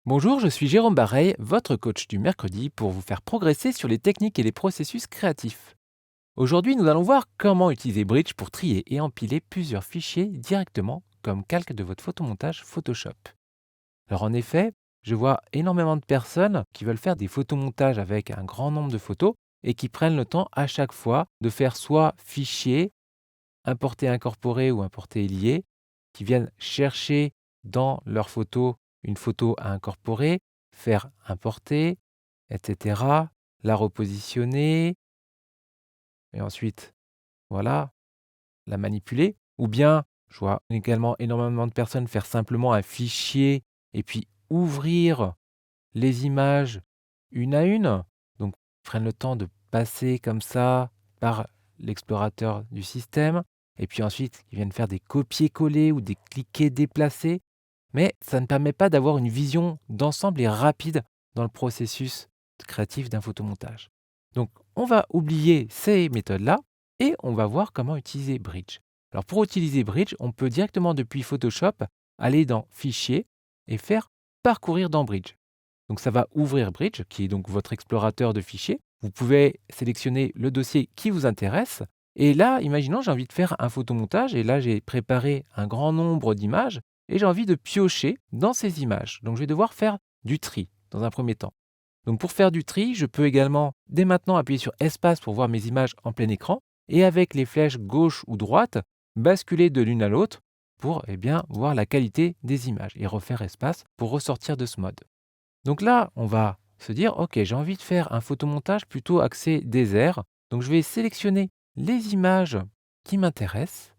Bonjour, je suis Jérôme Bareil, votre coach du mercredi pour vous faire progresser sur les techniques et les processus créatifs. Aujourd'hui, nous allons voir comment utiliser Bridge pour trier et empiler plusieurs fichiers directement comme calque de votre photomontage Photoshop. Alors en effet, je vois énormément de personnes qui veulent faire des photomontages avec un grand nombre de photos et qui prennent le temps à chaque fois de faire soit fichier, importer incorporé ou importer lié, qui viennent chercher dans leur photo une photo à incorporer, faire importer, etc., la repositionner et ensuite, voilà, la manipuler. Ou bien, je vois également énormément de personnes faire simplement un fichier et puis ouvrir les images une à une. Donc, ils prennent le temps de passer comme ça par l'explorateur du système. Et puis ensuite, ils viennent faire des copier-coller ou des cliquer-déplacer. Mais ça ne permet pas d'avoir une vision d'ensemble et rapide dans le processus créatif d'un photomontage. Donc, on va oublier ces méthodes-là et on va voir comment utiliser Bridge. Alors, pour utiliser Bridge, on peut directement depuis Photoshop aller dans Fichier et faire Parcourir dans Bridge. Donc ça va ouvrir Bridge, qui est donc votre explorateur de fichiers. Vous pouvez sélectionner le dossier qui vous intéresse. Et là, imaginons, j'ai envie de faire un photomontage, et là, j'ai préparé un grand nombre d'images, et j'ai envie de piocher dans ces images. Donc je vais devoir faire du tri dans un premier temps. Donc pour faire du tri, je peux également, dès maintenant, appuyer sur Espace pour voir mes images en plein écran, et avec les flèches gauche ou droite, basculer de l'une à l'autre pour voir la qualité des images, et refaire Espace pour ressortir de ce mode. Donc là, on va se dire, OK, j'ai envie de faire un photomontage plutôt axé désert. Donc je vais sélectionner les images qui m'intéressent.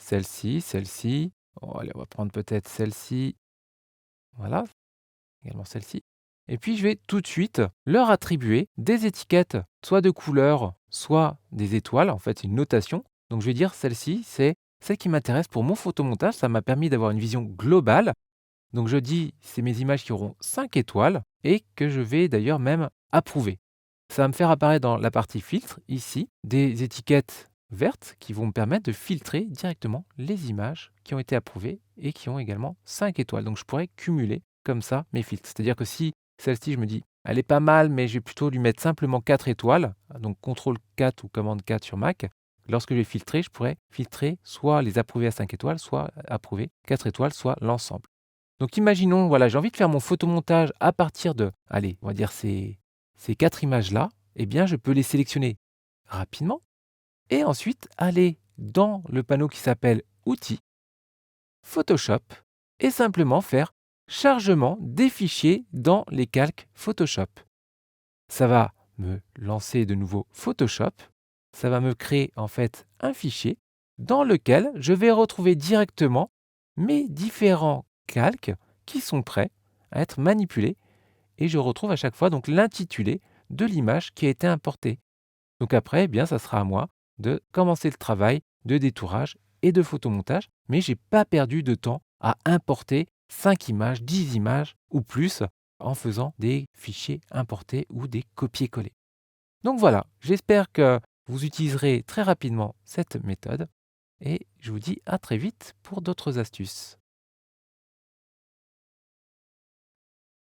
Celle-ci, celle-ci. Oh, allez, on va prendre peut-être celle-ci. Voilà, également celle-ci. Et puis je vais tout de suite leur attribuer des étiquettes, soit de couleurs, soit des étoiles. En fait, c'est une notation. Donc je vais dire celle-ci, c'est celle qui m'intéresse pour mon photomontage. Ça m'a permis d'avoir une vision globale. Donc je dis, c'est mes images qui auront 5 étoiles et que je vais d'ailleurs même approuver. Ça va me faire apparaître dans la partie filtre, ici, des étiquettes vertes qui vont me permettre de filtrer directement les images qui ont été approuvées et qui ont également 5 étoiles. Donc je pourrais cumuler comme ça mes filtres. C'est-à-dire que si celle-ci, je me dis, elle est pas mal, mais je vais plutôt lui mettre simplement 4 étoiles, donc CTRL 4 ou commande 4 sur Mac, lorsque je vais filtrer, je pourrais filtrer soit les approuver à 5 étoiles, soit approuver 4 étoiles, soit l'ensemble. Donc imaginons, voilà, j'ai envie de faire mon photomontage à partir de, allez, on va dire ces 4 images-là. Eh bien, je peux les sélectionner rapidement et ensuite aller dans le panneau qui s'appelle Outils, Photoshop et simplement faire chargement des fichiers dans les calques Photoshop. Ça va me lancer de nouveau Photoshop. Ça va me créer en fait un fichier dans lequel je vais retrouver directement mes différents calques qui sont prêts à être manipulés et je retrouve à chaque fois donc l'intitulé de l'image qui a été importée. Donc après, eh bien, ça sera à moi de commencer le travail de détourage et de photomontage, mais j'ai pas perdu de temps à importer 5 images, 10 images ou plus en faisant des fichiers importés ou des copier-coller. Donc voilà, j'espère que vous utiliserez très rapidement cette méthode et je vous dis à très vite pour d'autres astuces.